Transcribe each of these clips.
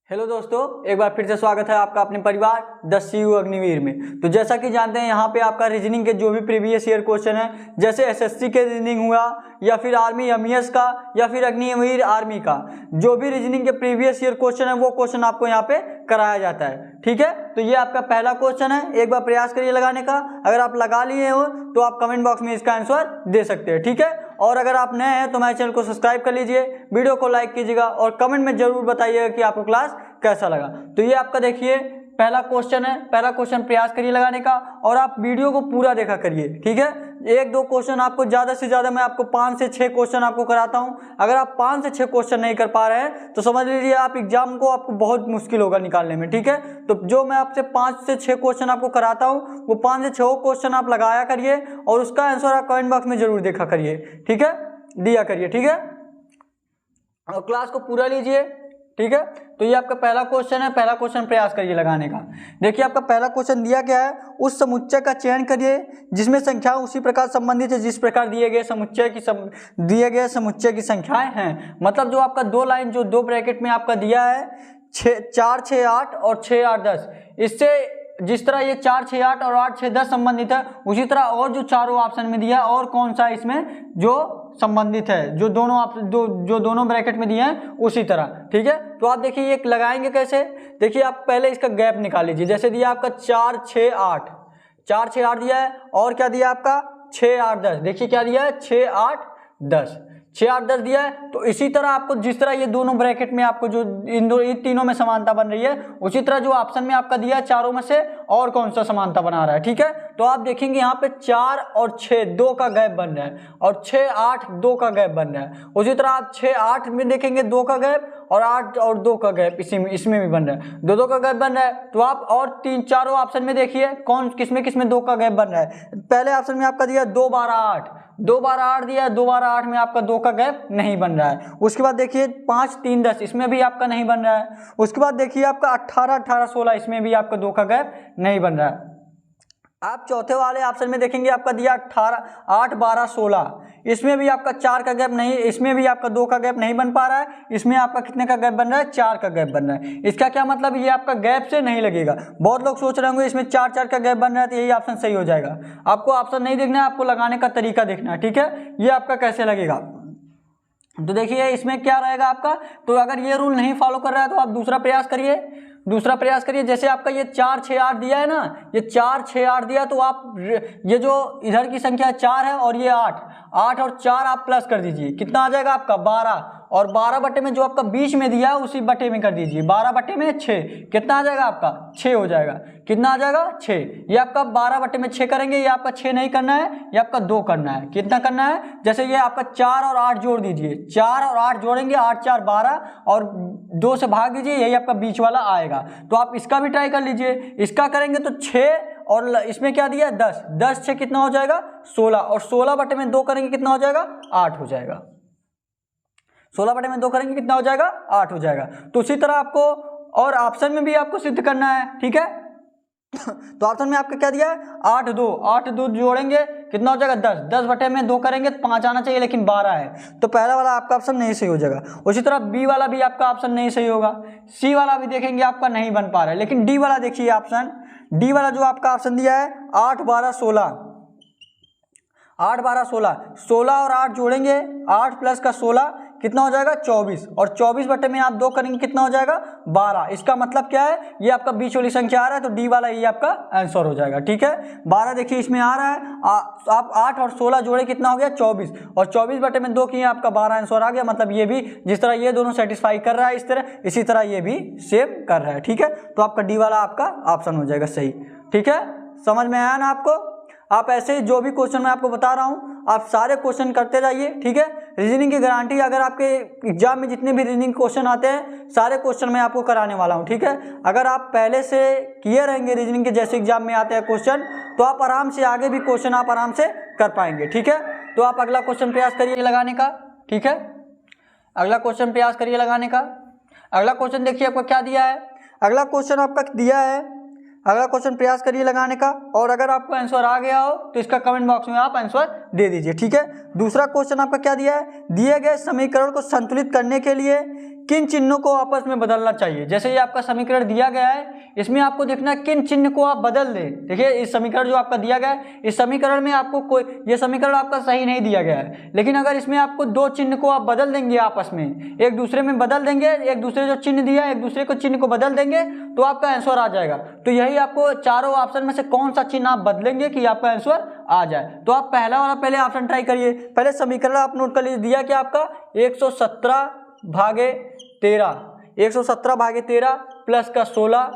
Hello दोस्तों, एक बार फिर से स्वागत है आपका अपने परिवार द सीयू अग्निवीर में। तो जैसा कि जानते हैं यहाँ पे आपका रीजनिंग के जो भी प्रीवियस ईयर क्वेश्चन है, जैसे एसएससी के रीजनिंग हुआ या फिर आर्मी एमईएस का या फिर अग्निवीर आर्मी का, जो भी रीजनिंग के प्रीवियस ईयर क्वेश्चन है वो क्वेश्चन आपको यहाँ पे कराया जाता है। ठीक है, तो ये आपका पहला क्वेश्चन है। एक बार प्रयास करिए लगाने का। अगर आप लगा लिए हो तो आप कमेंट बॉक्स में इसका आंसर दे सकते हैं। ठीक है, और अगर आप नए हैं तो हमारे चैनल को सब्सक्राइब कर लीजिए, वीडियो को लाइक कीजिएगा और कमेंट में जरूर बताइएगा कि आपको क्लास कैसा लगा। तो ये आपका देखिए पहला क्वेश्चन है। पहला क्वेश्चन प्रयास करिए लगाने का और आप वीडियो को पूरा देखा करिए। ठीक है, एक दो क्वेश्चन आपको ज़्यादा से ज़्यादा मैं आपको 5 से 6 क्वेश्चन आपको कराता हूं। अगर आप 5 से 6 क्वेश्चन नहीं कर पा रहे हैं तो समझ लीजिए आप एग्जाम को आपको बहुत मुश्किल होगा निकालने में। ठीक है, तो जो मैं आपसे 5 से 6 क्वेश्चन आपको कराता हूं वो 5 से 6 क्वेश्चन आप लगाया करिए और उसका आंसर आप कमेंट बॉक्स में जरूर देखा करिए। ठीक है, दिया करिए। ठीक है, और क्लास को पूरा लीजिए। ठीक है, तो ये आपका पहला क्वेश्चन है। पहला क्वेश्चन प्रयास करिए लगाने का। देखिए आपका पहला क्वेश्चन दिया गया है, उस समुच्चय का चयन करिए जिसमें संख्या उसी प्रकार संबंधित है जिस प्रकार दिए गए समुच्चय की संख्याएं हैं। मतलब जो आपका दो लाइन जो दो ब्रैकेट में आपका दिया है 4 6 8 और 6 8 10, इससे जिस तरह ये 4 6 8 और 8 6 10 संबंधित है, उसी तरह और जो चारों ऑप्शन में दिया और कौन सा इसमें जो संबंधित है, जो दोनों ब्रैकेट में दिए हैं उसी तरह। ठीक है, तो आप देखिए ये लगाएंगे कैसे। देखिए आप पहले इसका गैप निकाल लीजिए। जैसे दिया आपका 4 6 8 दिया है और क्या दिया आपका 6 8 10। देखिए क्या दिया है 6 8 10 6 8 10 दिया है। तो इसी तरह आपको जिस तरह ये दोनों ब्रैकेट में आपको जो इन तीनों में समानता बन रही है, उसी तरह जो ऑप्शन में आपका दिया है चारों में से और कौन सा समानता बना रहा है। ठीक है, तो आप देखेंगे यहाँ पे 4 और 6 2 का गैप बन रहा है और 6 8 2 का गैप बन रहा है। उसी तरह आप 6 8 में देखेंगे 2 का गैप और 8 और 2 का गैप इसमें भी बन रहा है, 2 का गैप बन रहा है। तो आप और चारों ऑप्शन में देखिए कौन किसमें 2 का गैप बन रहा है। पहले ऑप्शन में आपका दिया 2 12 8 दिया है, 2 12 8 में आपका 2 का गैप नहीं बन रहा है। उसके बाद देखिए 5 3 10 इसमें भी आपका नहीं बन रहा है। उसके बाद देखिए आपका 18 18 16 इसमें भी आपका 2 का गैप नहीं बन रहा है। आप चौथे वाले ऑप्शन में देखेंगे आपका दिया 18 8 12 16, इसमें भी आपका 4 का गैप नहीं, इसमें भी आपका 2 का गैप नहीं बन पा रहा है। इसमें आपका कितने का गैप बन रहा है 4 का गैप बन रहा है। इसका क्या मतलब, ये आपका गैप से नहीं लगेगा। बहुत लोग सोच रहे होंगे इसमें 4 4 का गैप बन रहा है तो यही ऑप्शन सही हो जाएगा। आपको ऑप्शन नहीं देखना है, आपको लगाने का तरीका देखना है। ठीक है, ये आपका कैसे लगेगा। तो देखिए इसमें क्या रहेगा आपका, तो अगर ये रूल नहीं फॉलो कर रहा है तो आप दूसरा प्रयास करिए। जैसे आपका ये 4 6 8 दिया है ना, ये 4 6 8 दिया, तो आप ये जो इधर की संख्या 4 है और ये 8 और 4 आप प्लस कर दीजिए, कितना आ जाएगा आपका 12, और 12 बटे में जो आपका बीच में दिया है उसी बटे में कर दीजिए, 12 बटे में 6, कितना आ जाएगा आपका 6 हो जाएगा। कितना आ जाएगा 6। ये आपका 12 बटे में 6 करेंगे, ये आपका 6 नहीं करना है, ये आपका 2 करना है। कितना करना है, जैसे ये आपका 4 और 8 जोड़ दीजिए, 4 और 8 जोड़ेंगे 8 4 12 और 2 से भाग दीजिए, यही आपका बीच वाला आएगा। तो आप इसका भी ट्राई कर लीजिए। इसका करेंगे तो 6 और इसमें क्या दिया 10 10 6 कितना हो जाएगा 16, और 16 बटे में 2 करेंगे कितना हो जाएगा 8 हो जाएगा। 16 बटे में 2 करेंगे कितना हो जाएगा 8 हो जाएगा। तो उसी तरह आपको और ऑप्शन में भी आपको सिद्ध करना है। ठीक है, तो ऑप्शन में आपका क्या दिया है 8 2 जोड़ेंगे कितना हो जाएगा 10 बटे में 2 करेंगे तो 5 आना चाहिए, लेकिन 12 है, तो पहला वाला आपका ऑप्शन नहीं सही हो जाएगा। उसी तरह बी वाला भी आपका ऑप्शन नहीं सही होगा। सी वाला भी देखेंगे आपका नहीं बन पा रहा है, लेकिन डी वाला देखिए ऑप्शन, डी वाला जो आपका ऑप्शन दिया है 8 12 16 16 और 8 जोड़ेंगे, 8 प्लस का 16 कितना हो जाएगा 24, और 24 बटे में आप 2 करेंगे कितना हो जाएगा 12। इसका मतलब क्या है, ये आपका बीच वाली संख्या आ रहा है, तो डी वाला ये आपका आंसर हो जाएगा। ठीक है, 12 देखिए इसमें आ रहा है, आप 8 और 16 जोड़े कितना हो गया 24, और 24 बटे में 2 किए आपका 12 आंसर आ गया। मतलब ये भी जिस तरह ये दोनों सेटिस्फाई कर रहा है इसी तरह ये भी सेम कर रहा है। ठीक है, तो आपका डी वाला आपका ऑप्शन हो जाएगा सही। ठीक है, समझ में आया ना आपको। आप ऐसे ही जो भी क्वेश्चन मैं आपको बता रहा हूँ आप सारे क्वेश्चन करते जाइए। ठीक है, रीजनिंग की गारंटी, अगर आपके एग्जाम में जितने भी रीजनिंग क्वेश्चन आते हैं सारे क्वेश्चन मैं आपको कराने वाला हूँ। ठीक है, अगर आप पहले से किए रहेंगे रीजनिंग के जैसे एग्जाम में आते हैं क्वेश्चन, तो आप आराम से आगे भी क्वेश्चन आप आराम से कर पाएंगे। ठीक है, तो आप अगला क्वेश्चन प्रयास करिए लगाने का। ठीक है, अगला क्वेश्चन प्रयास करिए लगाने का। अगला क्वेश्चन देखिए आपको क्या दिया है, अगला क्वेश्चन आपका दिया है, अगला क्वेश्चन प्रयास करिए लगाने का, और अगर आपको आंसर आ गया हो तो इसका कमेंट बॉक्स में आप आंसर दे दीजिए। ठीक है, दूसरा क्वेश्चन आपका क्या दिया है, दिए गए समीकरण को संतुलित करने के लिए किन चिन्हों को आपस में बदलना चाहिए। जैसे ये आपका समीकरण दिया गया है, इसमें आपको देखना है किन चिन्ह को आप बदल दें। देखिए इस समीकरण जो आपका दिया गया है, इस समीकरण में आपको कोई, ये समीकरण आपका सही नहीं दिया गया है, लेकिन अगर इसमें आपको दो चिन्ह को आप बदल देंगे, आपस में एक दूसरे में बदल देंगे, एक दूसरे जो चिन्ह दिया है एक दूसरे को चिन्ह को बदल देंगे तो आपका आंसर आ जाएगा। तो यही आपको चारों ऑप्शन में से कौन सा चिन्ह आप बदलेंगे कि आपका आंसर आ जाए। तो आप पहला वाला पहले ऑप्शन ट्राई करिए। पहले समीकरण आप नोट कर लीजिए, दिया क्या आपका 117/13, 117/13 प्लस का 16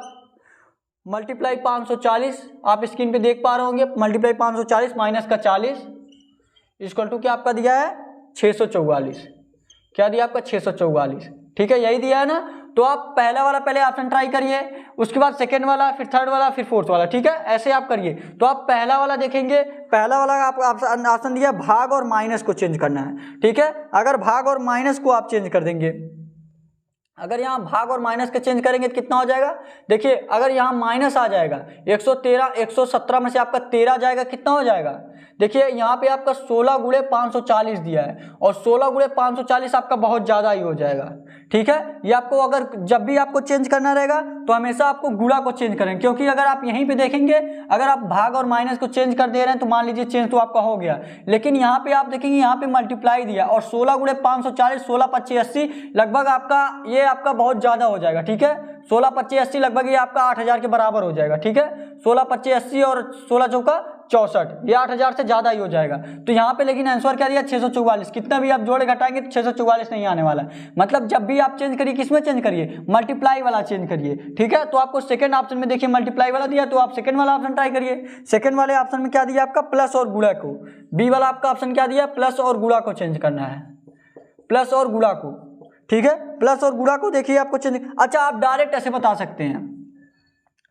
मल्टीप्लाई 540, आप स्क्रीन पे देख पा रहे होंगे, मल्टीप्लाई 540 माइनस का 40 इक्वल टू क्या आपका दिया है 644। क्या दिया आपका 644, ठीक है यही दिया है ना। तो आप पहला वाला पहले ऑप्शन ट्राई करिए, उसके बाद सेकंड वाला, फिर थर्ड वाला, फिर फोर्थ वाला, ठीक है ऐसे आप करिए। तो आप पहला वाला देखेंगे, पहला वाला आपको ऑप्शन दिया भाग और माइनस को चेंज करना है, ठीक है। अगर भाग और माइनस को आप चेंज कर देंगे, अगर यहाँ भाग और माइनस के चेंज करेंगे तो कितना हो जाएगा। देखिए अगर यहाँ माइनस आ जाएगा 117 में से आपका 13 जाएगा, कितना हो जाएगा। देखिए यहाँ पे आपका 16 गुणे 540 दिया है और 16 गुणे 540 आपका बहुत ज़्यादा ही हो जाएगा, ठीक है। ये आपको अगर जब भी आपको चेंज करना रहेगा तो हमेशा आपको गुणा को चेंज करें, क्योंकि अगर आप यहीं पे देखेंगे अगर आप भाग और माइनस को चेंज कर दे रहे हैं तो मान लीजिए चेंज तो आपका हो गया, लेकिन यहाँ पे आप देखेंगे यहाँ पे मल्टीप्लाई दिया और 16 गुणे 540, 16 25 80 लगभग आपका ये आपका बहुत ज़्यादा हो जाएगा, ठीक है। 16 25 80 लगभग ये आपका 8000 के बराबर हो जाएगा, ठीक है। 16 25 80 और 16 चौका 64, ये 8000 से ज़्यादा ही हो जाएगा। तो यहाँ पे लेकिन आंसर क्या दिया 644, कितना भी आप जोड़े घटाएंगे तो 644 नहीं आने वाला। मतलब जब भी आप चेंज करिए किसमें चेंज करिए, मल्टीप्लाई वाला चेंज करिए, ठीक है। तो आपको सेकंड ऑप्शन में देखिए मल्टीप्लाई वाला दिया, तो आप सेकंड वाला ऑप्शन ट्राई करिए। सेकंड वाले ऑप्शन में क्या दिया आपका प्लस और गुणा को, बी वाला आपका ऑप्शन क्या दिया प्लस और गुणा को चेंज करना है, प्लस और गुणा को, ठीक है। प्लस और गुणा को देखिए आपको चेंज, अच्छा आप डायरेक्ट ऐसे बता सकते हैं,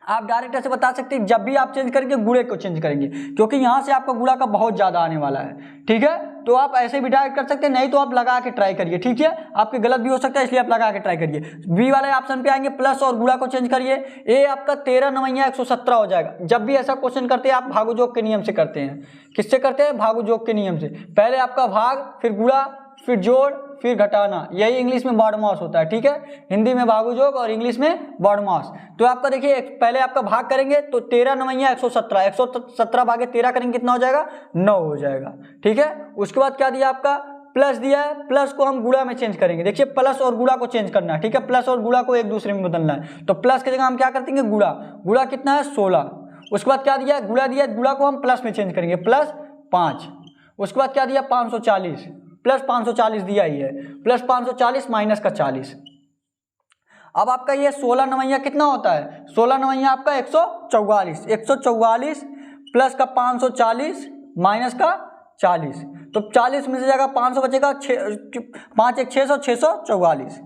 आप डायरेक्ट ऐसे बता सकते हैं जब भी आप चेंज करेंगे गुणे को चेंज करेंगे, क्योंकि यहाँ से आपका गुणा का बहुत ज़्यादा आने वाला है, ठीक है। तो आप ऐसे भी डायरेक्ट कर सकते हैं, नहीं तो आप लगा के ट्राई करिए, ठीक है। आपके गलत भी हो सकता है इसलिए आप लगा के ट्राई करिए। बी वाले ऑप्शन पे आएंगे प्लस और गुणा को चेंज करिए, ए आपका 13 9 117 हो जाएगा। जब भी ऐसा क्वेश्चन करते हैं आप भागु जोग के नियम से करते हैं, किससे करते हैं भागु जोग के नियम से। पहले आपका भाग, फिर गुणा, फिर जोड़, फिर घटाना, यही इंग्लिश में बॉडमास होता है, ठीक है। हिंदी में भागु जोग और इंग्लिश में बॉडमास। तो आपका देखिए पहले आपका भाग करेंगे तो 13 9 117, 117 भागे 13 करेंगे कितना हो जाएगा 9 हो जाएगा, ठीक है। उसके बाद क्या दिया आपका प्लस दिया है, प्लस को हम गुणा में चेंज करेंगे। देखिए प्लस और गुणा को चेंज करना है, ठीक है। प्लस और गुणा को एक दूसरे में बदलना है, तो प्लस की जगह हम क्या करते हैं गुणा, गुणा कितना है 16। उसके बाद क्या दिया गुणा दिया, गुणा को हम प्लस में चेंज करेंगे प्लस 5। उसके बाद क्या दिया 540, प्लस 540 दिया ही है, प्लस 540 माइनस का 40। अब आपका ये 16 9 कितना होता है, 16 9 आपका 144, 144 प्लस का 540 माइनस का 40, तो 40 में से जाएगा 500 बचेगा, 5 1 600, 644,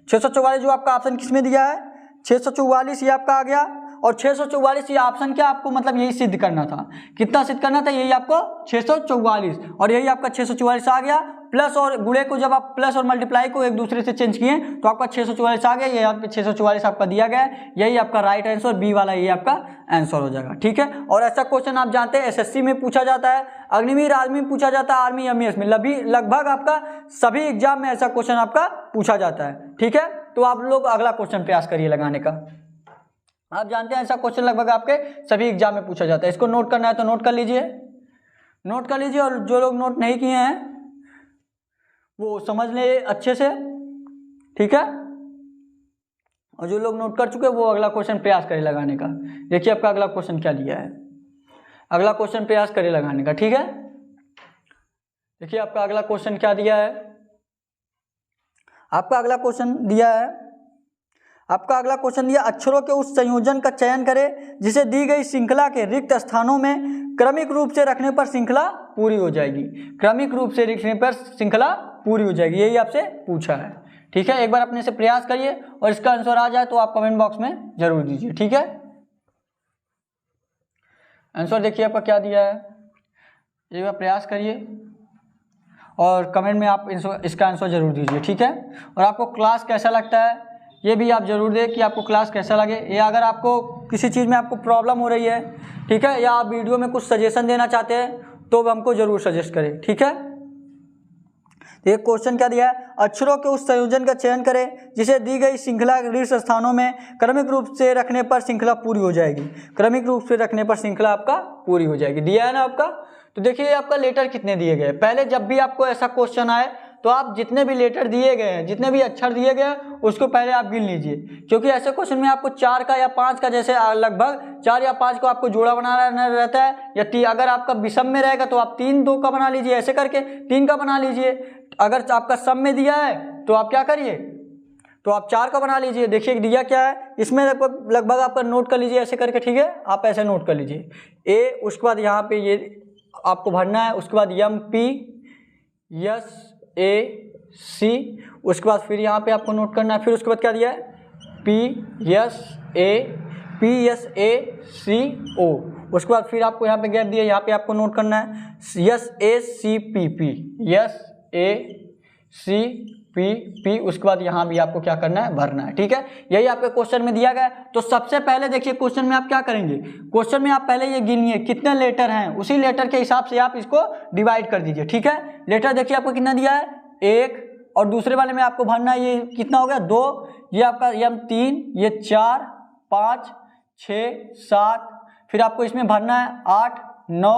644 जो आपका ऑप्शन किस में दिया है 644 ये आपका आ गया। और 644 ये ऑप्शन क्या आपको मतलब यही सिद्ध करना था, कितना सिद्ध करना था, यही आपको 644, और यही आपका 644 आ गया। प्लस और गुणे को जब आप प्लस और मल्टीप्लाई को एक दूसरे से चेंज किए तो आपका 644 आ गया, ये यहाँ पे 644 आपका दिया गया है, यही आपका राइट आंसर बी वाला ये आपका आंसर हो जाएगा, ठीक है। और ऐसा क्वेश्चन आप जानते हैं एसएससी में पूछा जाता है, अग्निवीर आर्मी में पूछा जाता है, आर्मी एमईएस में, लगभग आपका सभी एग्जाम में ऐसा क्वेश्चन आपका पूछा जाता है, ठीक है। तो आप लोग अगला क्वेश्चन प्रयास करिए लगाने का। आप जानते हैं ऐसा क्वेश्चन लगभग आपके सभी एग्जाम में पूछा जाता है, इसको नोट करना है तो नोट कर लीजिए, नोट कर लीजिए, और जो लोग नोट नहीं किए हैं वो समझ ले अच्छे से, ठीक है। और जो लोग नोट कर चुके हैं वो अगला क्वेश्चन प्रयास करें लगाने का। देखिए आपका अगला क्वेश्चन क्या दिया है, अगला क्वेश्चन प्रयास करें लगाने का, ठीक है। देखिए आपका अगला क्वेश्चन क्या दिया है, आपका अगला क्वेश्चन दिया है, आपका अगला क्वेश्चन दिया अक्षरों के उस संयोजन का चयन करें जिसे दी गई श्रृंखला के रिक्त स्थानों में क्रमिक रूप से रखने पर श्रृंखला पूरी हो जाएगी, क्रमिक रूप से रखने पर श्रृंखला पूरी हो जाएगी, यही आपसे पूछा है, ठीक है। एक बार अपने से प्रयास करिए और इसका आंसर आ जाए तो आप कमेंट बॉक्स में जरूर दीजिए, ठीक है। आंसर देखिए आपका क्या दिया है, एक बार प्रयास करिए और कमेंट में आप इसका आंसर जरूर दीजिए, ठीक है। और आपको क्लास कैसा लगता है ये भी आप जरूर दें कि आपको क्लास कैसा लगे, या अगर आपको किसी चीज़ में आपको प्रॉब्लम हो रही है, ठीक है, या आप वीडियो में कुछ सजेशन देना चाहते हैं तो हमको ज़रूर सजेस्ट करें, ठीक है। तो ये क्वेश्चन क्या दिया है, अक्षरों के उस संयोजन का चयन करें जिसे दी गई श्रृंखला शीर्ष स्थानों में क्रमिक रूप से रखने पर श्रृंखला पूरी हो जाएगी। क्रमिक रूप से रखने पर श्रृंखला आपका पूरी हो जाएगी। दिया है ना आपका। तो देखिए आपका लेटर कितने दिए गए। पहले जब भी आपको ऐसा क्वेश्चन आए तो आप जितने भी लेटर दिए गए हैं, जितने भी अक्षर दिए गए हैं, उसको पहले आप गिन लीजिए, क्योंकि ऐसे क्वेश्चन में आपको 4 का या 5 का, जैसे लगभग 4 या 5 को आपको जोड़ा बनाना रहता है, या अगर आपका विषम में रहेगा तो आप 3 2 का बना लीजिए, ऐसे करके 3 का बना लीजिए। अगर आपका सम में दिया है तो आप क्या करिए, तो आप 4 का बना लीजिए। देखिए दिया क्या है इसमें, लगभग आपका नोट कर लीजिए ऐसे करके, ठीक है, आप ऐसे नोट कर लीजिए ए, उसके बाद यहाँ पे ये आपको भरना है, उसके बाद MPSAC, उसके बाद फिर यहाँ पे आपको नोट करना है, फिर उसके बाद क्या दिया है PSACO, उसके बाद फिर आपको यहाँ पे गैप दिया, यहाँ पे आपको नोट करना है SACPP, उसके बाद यहाँ भी आपको क्या करना है, भरना है, ठीक है। यही आपके क्वेश्चन में दिया गया है। तो सबसे पहले देखिए क्वेश्चन में आप क्या करेंगे, क्वेश्चन में आप पहले ये गिनिए कितने लेटर हैं, उसी लेटर के हिसाब से आप इसको डिवाइड कर दीजिए, ठीक है। लेटर देखिए आपको कितना दिया है 1, और दूसरे वाले में आपको भरना है, ये कितना हो गया 2, ये आपका M3, ये 4 5 6 7, फिर आपको इसमें भरना है 8 9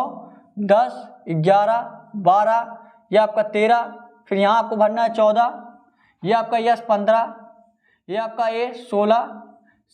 10 11 12, ये आपका 13, फिर यहाँ आपको भरना है 14, ये आपका यस 15, ये आपका ए 16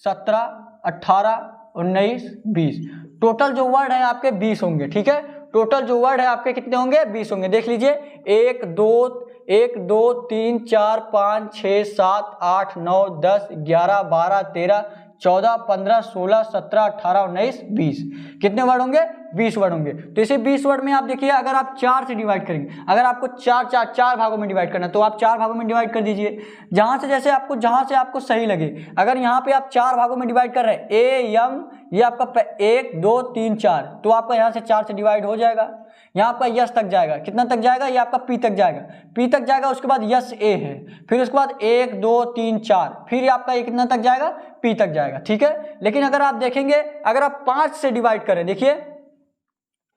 17 18 19 20, टोटल जो वर्ड है आपके 20 होंगे, ठीक है। टोटल जो वर्ड है आपके कितने होंगे, 20 होंगे। देख लीजिए 1 2 3 4 5 6 7 8 9 10 11 12 13 14 15 16 17 18 19 20, कितने वर्ड होंगे, 20 वर्ड होंगे। तो इसे 20 वर्ड में आप देखिए, अगर आप 4 से डिवाइड करेंगे, अगर आपको 4 भागों में डिवाइड करना है तो आप 4 भागों में डिवाइड कर दीजिए, जहां से आपको सही लगे। अगर यहाँ पे आप 4 भागों में डिवाइड कर रहे हैं AM, ये आपका 1 2 3 4, तो आपका यहाँ से 4 से डिवाइड हो जाएगा। यहाँ आपका यस तक जाएगा, कितना तक जाएगा, ये आपका पी तक जाएगा, पी तक जाएगा, उसके बाद यस ए है, फिर उसके बाद 1 2 3 4, फिर आपका ये कितना तक जाएगा, पी तक जाएगा, ठीक है। लेकिन अगर आप देखेंगे, अगर आप 5 से डिवाइड करें, देखिए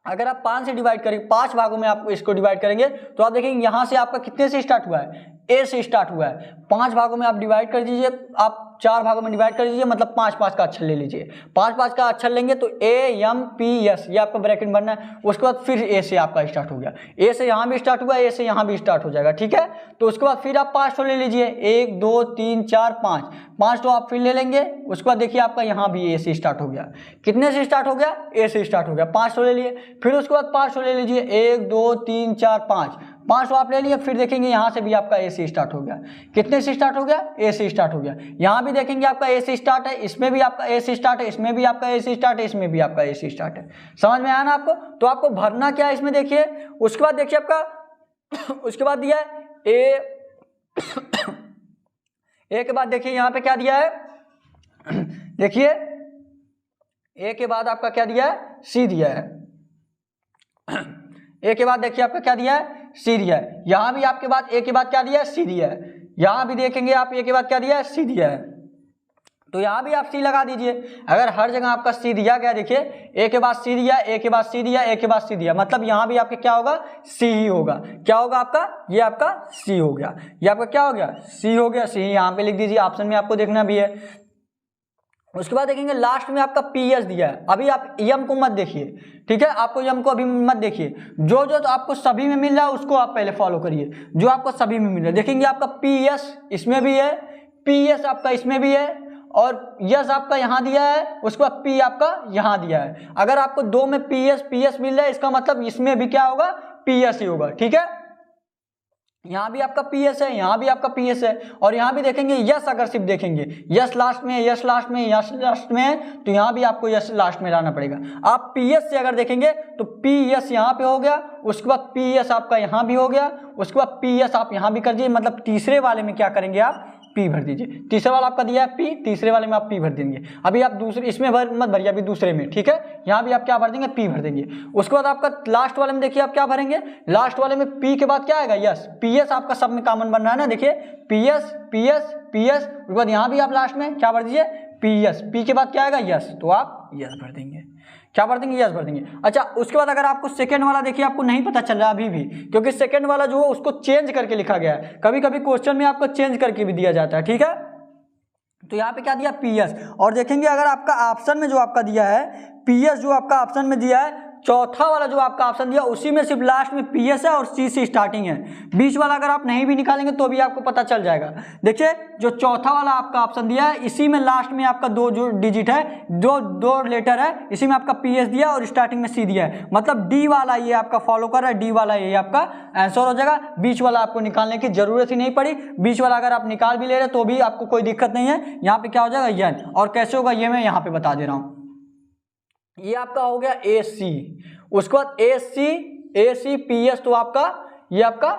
अगर आप 5 से डिवाइड करेंगे, 5 भागों में आप इसको डिवाइड करेंगे, तो आप देखेंगे यहाँ से आपका कितने से स्टार्ट हुआ है, ए से स्टार्ट हुआ है। 5 भागों में आप डिवाइड कर दीजिए, आप 4 भागों में डिवाइड कर दीजिए, मतलब 5 का अक्षर ले लीजिए। 5 का अक्षर लेंगे तो AMPS, ये आपका ब्रैकेट बनना है। उसके बाद फिर ए से आपका स्टार्ट हो गया, ए से यहाँ भी स्टार्ट हुआ, ए से यहाँ भी स्टार्ट हो जाएगा, ठीक है। तो उसके बाद फिर आप 5 ले लीजिए, 1 2 3 4 5 तो आप फिर ले लेंगे। उसके बाद देखिए आपका यहाँ भी ए से स्टार्ट हो गया, कितने से स्टार्ट हो गया, ए से स्टार्ट हो गया, 5 ले लिए। फिर उसके बाद 5 ले लीजिए, 1 2 3 4 5 आप ले लिए। फिर देखेंगे यहाँ से भी आपका ए से स्टार्ट हो गया, कितने से स्टार्ट हो गया, ए से स्टार्ट हो गया। यहाँ भी देखेंगे आपका ए से स्टार्ट है, इसमें भी आपका ए से स्टार्ट है, इसमें भी आपका ए से स्टार्ट है, इसमें भी आपका ए से स्टार्ट है। समझ में आया ना आपको। तो आपको भरना क्या है इसमें, देखिए। उसके बाद देखिए आपका उसके बाद दिया है ए के बाद देखिए यहाँ पे क्या दिया है, देखिए ए के बाद आपका क्या दिया है, सी दिया है। ए के बाद देखिए आपका क्या दिया है, सी दिया है। यहाँ भी आपके बाद ए के बाद क्या दिया है, सी दिया है। यहाँ भी देखेंगे आप ए के बाद क्या दिया है, सी दिया है। तो यहाँ भी आप सी लगा दीजिए। अगर हर जगह आपका सी दिया गया, देखिए ए के बाद सी दिया, ए के बाद सी दिया, ए के बाद सी दिया, मतलब यहाँ भी आपके क्या होगा, सी ही होगा। क्या होगा आपका, ये आपका सी हो गया, ये आपका क्या हो गया, सी हो गया। सी यहाँ पे लिख दीजिए, ऑप्शन में आपको देखना भी है। उसके बाद देखेंगे लास्ट में आपका पीएस दिया है। अभी आप यम को मत देखिए, ठीक है, आपको यम को अभी मत देखिए। जो जो तो आपको सभी में मिल रहा है उसको आप पहले फॉलो करिए, जो आपको सभी में मिल रहा है। देखेंगे आपका पीएस इसमें भी है, पीएस आपका इसमें भी है, और यस आपका यहाँ दिया है, उसके बाद पी आपका यहाँ दिया है। अगर आपको 2 में पीएस मिल रहा है, इसका मतलब इसमें भी क्या होगा, पीएस ही होगा, ठीक है। यहाँ भी आपका पीएस है, यहाँ भी आपका पीएस है, और यहाँ भी देखेंगे यस। अगर सिर्फ देखेंगे यस लास्ट में, यस लास्ट में, यस लास्ट में है, तो यहाँ भी आपको यस लास्ट में लाना पड़ेगा। आप पीएस से अगर देखेंगे तो पीएस यहाँ पे हो गया, उसके बाद पीएस आपका यहाँ भी हो गया, उसके बाद पीएस आप यहाँ भी कर दीजिए। मतलब तीसरे वाले में क्या करेंगे, आप पी भर दीजिए। तीसरे वाला आपका दिया है पी, तीसरे वाले में आप पी भर देंगे। अभी आप दूसरे इसमें मत भरिए, अभी दूसरे में, ठीक है। यहाँ भी आप क्या भर देंगे, पी भर देंगे। उसके बाद आपका लास्ट वाले में देखिए आप क्या भरेंगे, लास्ट वाले में पी के बाद क्या आएगा, यस। पीएस आपका सब में कॉमन बन रहा है ना, देखिए पीएस पीएस पीएस। उसके बाद यहाँ भी आप लास्ट में क्या भर दीजिए, पी यस, पी के बाद क्या आएगा यस, तो आप यस भर देंगे। क्या भर देंगे? यस भर देंगे। अच्छा, उसके बाद अगर आपको सेकंड वाला देखिए आपको नहीं पता चल रहा अभी भी, क्योंकि सेकंड वाला जो है उसको चेंज करके लिखा गया है, कभी कभी क्वेश्चन में आपको चेंज करके भी दिया जाता है, ठीक है। तो यहाँ पे क्या दिया? P S. और देखेंगे अगर आपका ऑप्शन में जो आपका दिया है पी एस, जो आपका ऑप्शन में दिया है चौथा वाला जो आपका ऑप्शन दिया उसी में सिर्फ लास्ट में पी एस है और सी से स्टार्टिंग है। बीच वाला अगर आप नहीं भी निकालेंगे तो भी आपको पता चल जाएगा। देखिए जो चौथा वाला आपका ऑप्शन दिया है इसी में लास्ट में आपका दो जो डिजिट है, दो लेटर है, इसी में आपका पी एस दिया और स्टार्टिंग में सी दिया है, मतलब डी वाला ये आपका फॉलो कर रहा है, डी वाला ये आपका आंसर हो जाएगा। बीच वाला आपको निकालने की जरूरत ही नहीं पड़ी, बीच वाला अगर आप निकाल भी ले रहे तो भी आपको कोई दिक्कत नहीं है। यहाँ पे क्या हो जाएगा? यन। और कैसे होगा ये मैं यहाँ पे बता दे रहा हूँ। ये आपका हो गया ए सी, उसके बाद ए सी पी एस, तो आपका ये आपका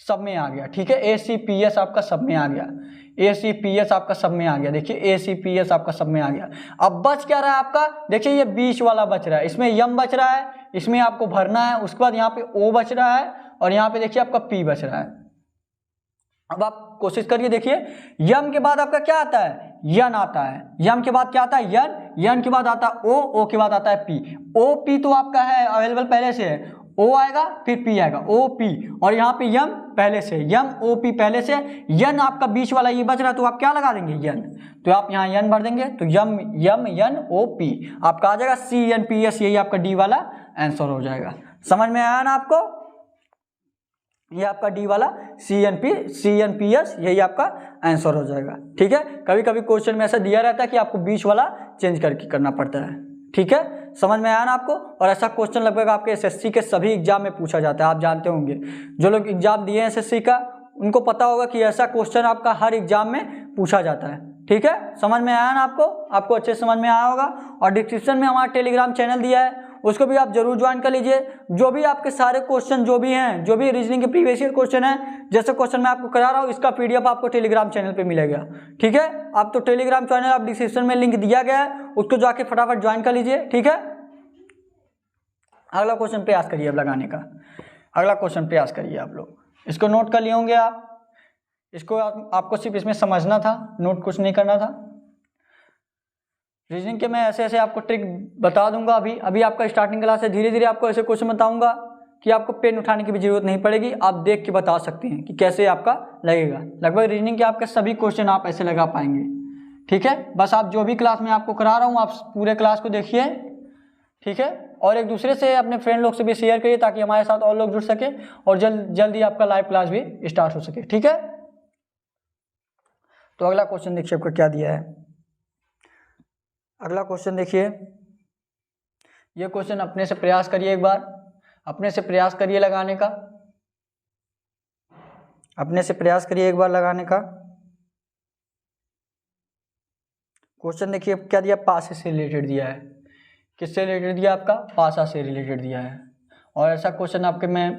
सब में आ गया, ठीक है। ए सी पी एस आपका सब में आ गया, ए सी पी एस आपका सब में आ गया। देखिए ए सी पी एस आपका सब में आ गया। अब बच क्या रहा है आपका? देखिए ये बीच वाला बच रहा है, इसमें यम बच रहा है, इसमें आपको भरना है। उसके बाद यहाँ पे ओ बच रहा है और यहाँ पे देखिए आपका पी बच रहा है। अब आप कोशिश करिए, देखिए यम के बाद आपका क्या आता है? यन आता है। यम के बाद क्या आता है? यन। यन के बाद आता है ओ के बाद आता है पी। ओ पी तो आपका है अवेलेबल पहले से है, ओ आएगा फिर पी आएगा, ओ पी, और यहाँ पे यम पहले से, यम ओ पी पहले से, यन आपका बीच वाला ये बच रहा है तो आप क्या लगा देंगे? यन। तो आप यहाँ यन भर देंगे तो यम यन ओ पी आपका आ जाएगा सी एन पी एस, यही आपका डी वाला आंसर हो जाएगा। समझ में आया ना आपको? ये आपका डी वाला सी एन पी एस यही आपका आंसर हो जाएगा, ठीक है। कभी कभी क्वेश्चन में ऐसा दिया रहता है कि आपको बीच वाला चेंज करके करना पड़ता है, ठीक है। समझ में आया ना आपको? और ऐसा क्वेश्चन लगभग आपके एसएससी के सभी एग्जाम में पूछा जाता है, आप जानते होंगे। जो लोग एग्जाम दिए हैं एसएससी का उनको पता होगा कि ऐसा क्वेश्चन आपका हर एग्जाम में पूछा जाता है, ठीक है। समझ में आया ना आपको? आपको अच्छे से समझ में आया होगा। और डिस्क्रिप्शन में हमारा टेलीग्राम चैनल दिया है, उसको भी आप जरूर ज्वाइन कर लीजिए। जो भी आपके सारे क्वेश्चन जो भी हैं, जो भी रीजनिंग के प्रीवियस ईयर क्वेश्चन है, जैसे क्वेश्चन मैं आपको करा रहा हूँ इसका पीडीएफ आपको टेलीग्राम चैनल पे मिलेगा, ठीक है। आप तो टेलीग्राम चैनल आप डिस्क्रिप्शन में लिंक दिया गया है, उसको जाके फटाफट ज्वाइन कर लीजिए, ठीक है। अगला क्वेश्चन प्रयास करिए अब लगाने का। अगला क्वेश्चन प्रयास करिए आप लोग, इसको नोट कर लिए होंगे आप, इसको आपको सिर्फ इसमें समझना था, नोट कुछ नहीं करना था। रीजनिंग के मैं ऐसे ऐसे आपको ट्रिक बता दूंगा। अभी आपका स्टार्टिंग क्लास है, धीरे धीरे आपको ऐसे क्वेश्चन बताऊंगा कि आपको पेन उठाने की भी जरूरत नहीं पड़ेगी, आप देख के बता सकते हैं कि कैसे आपका लगेगा। लगभग रीजनिंग के आपके सभी क्वेश्चन आप ऐसे लगा पाएंगे, ठीक है। बस आप जो भी क्लास में आपको करा रहा हूँ आप पूरे क्लास को देखिए, ठीक है। और एक दूसरे से अपने फ्रेंड लोग से भी शेयर करिए ताकि हमारे साथ और लोग जुड़ सके और जल्दी आपका लाइव क्लास भी स्टार्ट हो सके, ठीक है। तो अगला क्वेश्चन देखिए आपको क्या दिया है। अगला क्वेश्चन देखिए, ये क्वेश्चन अपने से प्रयास करिए, एक बार अपने से प्रयास करिए लगाने का, अपने से प्रयास करिए एक बार लगाने का। क्वेश्चन देखिए क्या दिया, पासे से रिलेटेड दिया है। किससे रिलेटेड दिया? आपका पासा से रिलेटेड दिया है। और ऐसा क्वेश्चन आपके मैं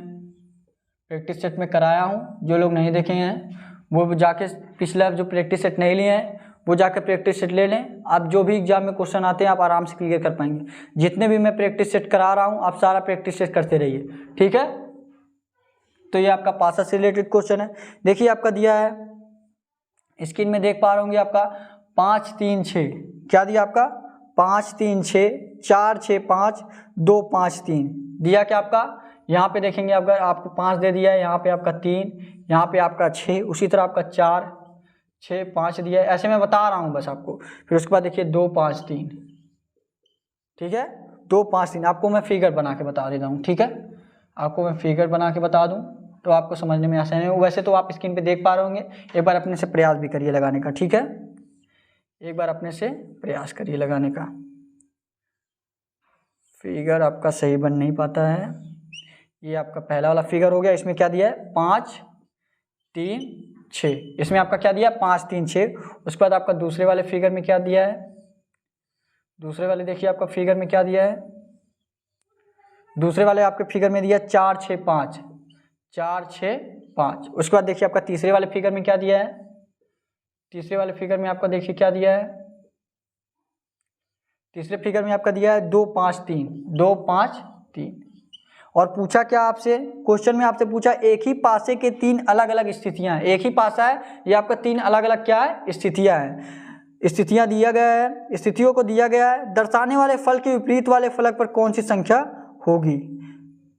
प्रैक्टिस सेट में कराया हूँ, जो लोग नहीं देखे हैं वो जाके पिछला जो प्रैक्टिस सेट नहीं लिए हैं वो जाके प्रैक्टिस सेट ले लें। आप जो भी एग्जाम में क्वेश्चन आते हैं आप आराम से क्लियर कर पाएंगे। जितने भी मैं प्रैक्टिस सेट करा रहा हूँ आप सारा प्रैक्टिस सेट करते रहिए, ठीक है। तो ये आपका पासा से रिलेटेड क्वेश्चन है। देखिए आपका दिया है स्क्रीन में देख पा रहे होंगे आपका 5 3 6, क्या दिया आपका 5 3 6 4 6 5 2 5 3 दिया। क्या आपका यहाँ पे देखेंगे अगर आपको 5 दे दिया है, यहाँ पे आपका 3, यहाँ पे आपका 6, उसी तरह आपका 4 6 5 दिया है। ऐसे मैं बता रहा हूँ बस आपको। फिर उसके बाद देखिए 2 5 3, ठीक है। 2 5 3 आपको मैं फिगर बना के बता देता हूँ, ठीक है। आपको मैं फिगर बना के बता दूँ तो आपको समझने में आसानी है। वैसे तो आप स्क्रीन पे देख पा रहे होंगे, एक बार अपने से प्रयास भी करिए लगाने का, ठीक है। एक बार अपने से प्रयास करिए लगाने का। फिगर आपका सही बन नहीं पाता है। ये आपका पहला वाला फिगर हो गया, इसमें क्या दिया है 5 3 6, इसमें आपका क्या दिया 5 3 6। उसके बाद आपका दूसरे वाले फिगर में क्या दिया है, दूसरे वाले देखिए आपका फिगर में क्या दिया है, दूसरे वाले आपके फिगर में दिया 4 6 5 4 6 5। उसके बाद देखिए आपका तीसरे वाले फिगर में क्या दिया है, तीसरे वाले फिगर में आपका देखिए क्या दिया है, तीसरे फिगर में आपका दिया है 2 5 3 2 5 3। और पूछा क्या आपसे, क्वेश्चन में आपसे पूछा एक ही पासे के 3 अलग अलग स्थितियां हैं। एक ही पासा है, ये आपका 3 अलग अलग क्या है स्थितियां हैं। स्थितियाँ दिया गया है, स्थितियों को दिया गया है। दर्शाने वाले फल के विपरीत वाले फलक पर कौन सी संख्या होगी?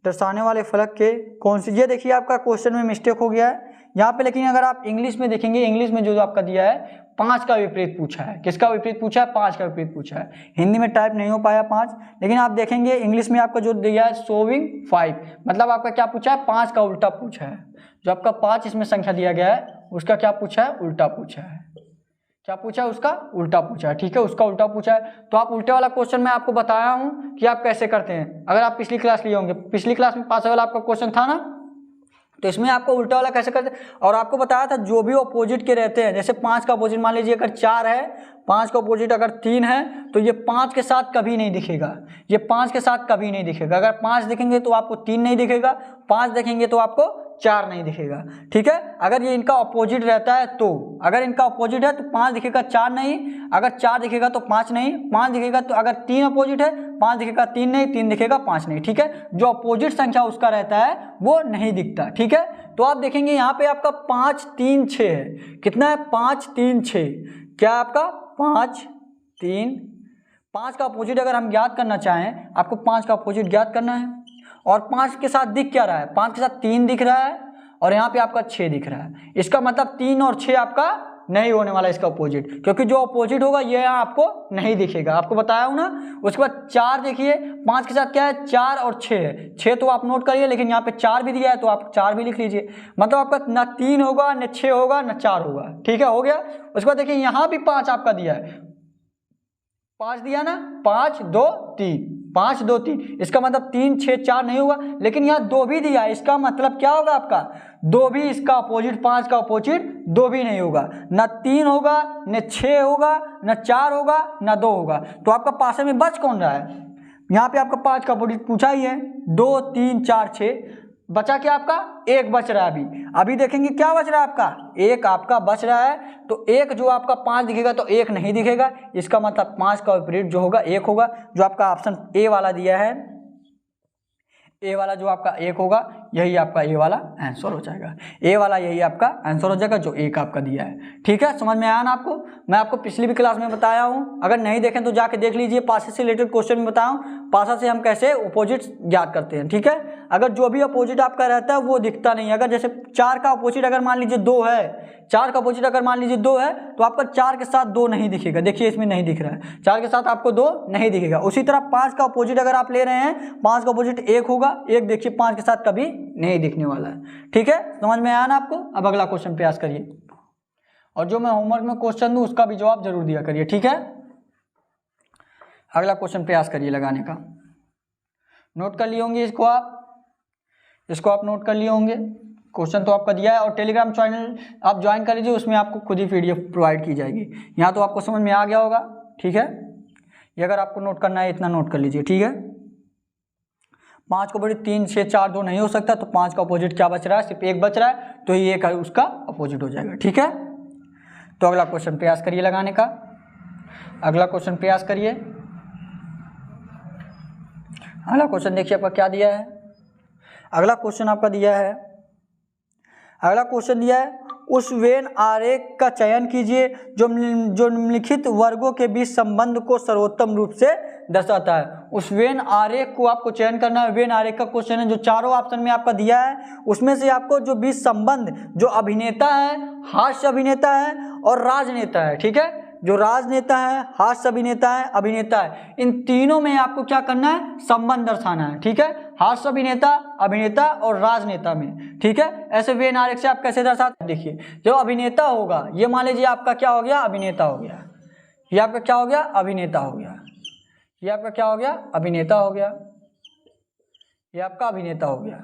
दर्शाने वाले फलक के कौन सी, ये देखिए आपका क्वेश्चन में मिस्टेक हो गया है यहाँ पे। लेकिन अगर आप इंग्लिश में देखेंगे, इंग्लिश में जो आपका दिया है 5 का विपरीत पूछा है। किसका विपरीत पूछा है? 5 का विपरीत पूछा है। हिंदी में टाइप नहीं हो पाया 5, लेकिन आप देखेंगे इंग्लिश में आपका जो दिया है शोविंग 5, मतलब आपका क्या पूछा है? 5 का उल्टा पूछा है। जो आपका 5 इसमें संख्या दिया गया है उसका क्या पूछा है? उल्टा पूछा है। क्या पूछा है? उसका उल्टा पूछा है। ठीक है, उसका उल्टा पूछा है। तो आप उल्टे वाला क्वेश्चन मैं आपको बताया हूँ कि आप कैसे करते हैं। अगर आप पिछली क्लास लिए होंगे, पिछली क्लास में 5 वाला आपका क्वेश्चन था ना, तो इसमें आपको उल्टा वाला कैसे करते हैं। और आपको बताया था जो भी अपोजिट के रहते हैं, जैसे 5 का अपोजिट मान लीजिए अगर 4 है, 5 का अपोजिट अगर 3 है, तो ये 5 के साथ कभी नहीं दिखेगा। ये 5 के साथ कभी नहीं दिखेगा। अगर 5 दिखेंगे तो आपको 3 नहीं दिखेगा, 5 देखेंगे तो आपको 4 नहीं दिखेगा। ठीक है, अगर ये इनका अपोजिट रहता है तो, अगर इनका अपोजिट है तो 5 दिखेगा 4 नहीं, अगर 4 दिखेगा तो 5 नहीं, 5 दिखेगा तो, अगर 3 अपोजिट है 5 दिखेगा 3 नहीं, 3 दिखेगा 5 नहीं। ठीक है, जो अपोजिट संख्या उसका रहता है वो नहीं दिखता। ठीक है, तो आप देखेंगे यहाँ पे आपका 5 3 6 है। कितना है? 5 3 6। क्या आपका 5 3, 5 का अपोजिट अगर हम ज्ञात करना चाहें, आपको 5 का अपोजिट ज्ञात करना है, और 5 के साथ दिख क्या रहा है? 5 के साथ 3 दिख रहा है, और यहाँ पे आपका 6 दिख रहा है। इसका मतलब 3 और 6 आपका नहीं होने वाला इसका अपोजिट, क्योंकि जो अपोजिट होगा ये आपको नहीं दिखेगा। आपको बताया हूँ ना। उसके बाद 4 देखिए, 5 के साथ क्या है? 4 और 6 है। 6 तो आप नोट करिए, लेकिन यहाँ पे 4 भी दिया है तो आप 4 भी लिख लीजिए। मतलब आपका ना 3 होगा, न 6 होगा, न 4 होगा। ठीक है, हो गया। उसके बाद देखिए यहाँ भी 5 आपका दिया है, 5 दिया ना, 5 2 3, 5 2 3। इसका मतलब 3 6 4 नहीं होगा, लेकिन यहाँ 2 भी दिया है। इसका मतलब क्या होगा आपका? 2 भी इसका अपोजिट, 5 का अपोजिट 2 भी नहीं होगा। ना 3 होगा, न 6 होगा, न 4 होगा, न 2 होगा। तो आपका पास में बच कौन रहा है? यहाँ पे आपका 5 का अपोजिट पूछा ही है। 2 3 4 6 बचा क्या आपका? 1 बच रहा है। अभी देखेंगे क्या बच रहा है आपका? 1 आपका बच रहा है। तो 1 जो आपका 5 दिखेगा तो 1 नहीं दिखेगा। इसका मतलब 5 का विपरीत जो होगा 1 होगा। जो आपका ऑप्शन ए वाला दिया है, ए वाला जो आपका 1 होगा, यही आपका ए वाला आंसर हो जाएगा। ए वाला यही आपका आंसर हो जाएगा जो 1 आपका दिया है। ठीक है, समझ में आया ना आपको? मैं आपको पिछली भी क्लास में बताया हूँ, अगर नहीं देखें तो जाके देख लीजिए। पासा से रिलेटेड क्वेश्चन में बताया हूँ, पासा से हम कैसे अपोजिट ज्ञात करते हैं। ठीक है, अगर जो भी अपोजिट आपका रहता है वो दिखता नहीं है। अगर जैसे 4 का अपोजिट अगर मान लीजिए 2 है, 4 का अपोजिट अगर मान लीजिए 2 है, तो आपका 4 के साथ 2 नहीं दिखेगा। देखिए इसमें नहीं दिख रहा है, 4 के साथ आपको 2 नहीं दिखेगा। उसी तरह 5 का अपोजिट अगर आप ले रहे हैं, 5 का अपोजिट 1 होगा, 1 देखिए 5 के साथ कभी नहीं दिखने वाला है। ठीक है, समझ में आया ना आपको? अब अगला क्वेश्चन प्रयास करिए, और जो मैं होमवर्क में क्वेश्चन दूं उसका भी जवाब जरूर दिया करिए। ठीक है, अगला क्वेश्चन प्रयास करिए लगाने का। नोट कर लिए होंगे इसको आप नोट कर लिए होंगे। क्वेश्चन तो आपका दिया है, और टेलीग्राम चैनल आप ज्वाइन कर लीजिए, उसमें आपको खुद ही PDF प्रोवाइड की जाएगी। यहाँ तो आपको समझ में आ गया होगा। ठीक है, ये अगर आपको नोट करना है इतना नोट कर लीजिए। ठीक है, 5 का अपोजिट 3 6 4 2 नहीं हो सकता, तो 5 का अपोजिट क्या बच रहा है? सिर्फ 1 बच रहा है, तो ये एक उसका अपोजिट हो जाएगा। ठीक है, तो अगला क्वेश्चन प्रयास करिए लगाने का। अगला क्वेश्चन प्रयास करिए। अगला क्वेश्चन देखिए आपका क्या दिया है। अगला क्वेश्चन आपका दिया है, अगला क्वेश्चन दिया है, उस वेन आरेख का चयन कीजिए जो निम्नलिखित वर्गों के बीच संबंध को सर्वोत्तम रूप से दर्शाता है। उस वेन आरेख को आपको चयन करना है। वेन आरेख का क्वेश्चन है, जो चारों ऑप्शन में आपका दिया है, उसमें से आपको जो बीच संबंध, जो अभिनेता है, हास्य अभिनेता है और राजनेता है। ठीक है, जो राजनेता है, हास्य अभिनेता है, अभिनेता है, इन तीनों में आपको क्या करना है? संबंध दर्शाना है। ठीक है, हास्य अभिनेता, अभिनेता और राजनेता में। ठीक है, ऐसे वेन आरेख से आप कैसे दर्शाते हैं? देखिए, जो अभिनेता होगा, ये मान लीजिए आपका क्या हो गया? अभिनेता हो गया। ये आपका क्या हो गया? अभिनेता हो गया। ये आपका क्या हो गया? अभिनेता हो गया। ये आपका अभिनेता हो गया।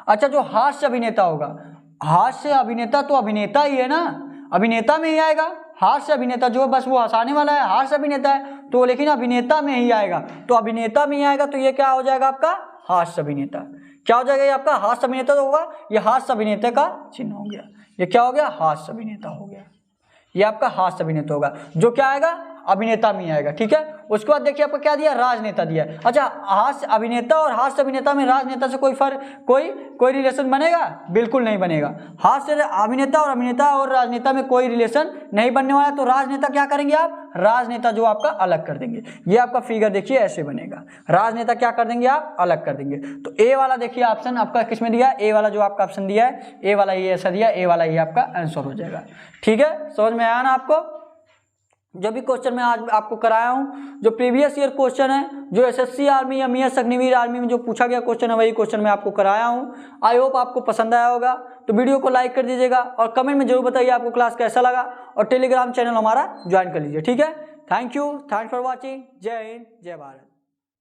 अच्छा, जो हास्य अभिनेता होगा, हास्य अभिनेता तो अभिनेता ही है ना, अभिनेता में ही आएगा। हास्य अभिनेता जो बस वो हंसाने वाला है, हास्य अभिनेता है, तो लेकिन अभिनेता में ही आएगा, तो अभिनेता में ही आएगा, तो ये क्या हो जाएगा आपका? हास्य अभिनेता। क्या हो जाएगा? ये आपका हास्य अभिनेता तो होगा, ये हास्य अभिनेता का चिन्ह हो गया। ये क्या हो गया? हास्य अभिनेता हो गया। ये आपका हास्य अभिनेता होगा। जो क्या आएगा? अभिनेता में आएगा। ठीक है, उसके बाद देखिए आपको क्या दिया, राजनेता दिया। अच्छा, हास्य अभिनेता और हास्य अभिनेता में राजनेता से कोई फर्क, कोई रिलेशन बनेगा? बिल्कुल नहीं बनेगा। हास्य अभिनेता और अभिनेता और राजनेता में कोई रिलेशन नहीं बनने वाला, तो राजनेता क्या करेंगे आप, राजनेता जो आपका अलग कर देंगे। ये आपका फिगर देखिए ऐसे बनेगा, राजनेता क्या कर देंगे आप, अलग कर देंगे। तो ए वाला देखिए ऑप्शन आपका किसमें दिया, ए वाला जो आपका ऑप्शन दिया है, ए वाला ये ऐसा दिया, ए वाला ये आपका आंसर हो जाएगा। ठीक है, समझ में आया ना आपको? जो भी क्वेश्चन मैं आज आपको कराया हूँ, जो प्रीवियस ईयर क्वेश्चन है, जो SSC army, MES Agniveer army में जो पूछा गया क्वेश्चन है, वही क्वेश्चन मैं आपको कराया हूँ। आई होप आपको पसंद आया होगा। तो वीडियो को लाइक कर दीजिएगा और कमेंट में जरूर बताइए आपको क्लास कैसा लगा, और टेलीग्राम चैनल हमारा ज्वाइन कर लीजिए। ठीक है, thank you, thanks for watching. जय हिंद, जय भारत।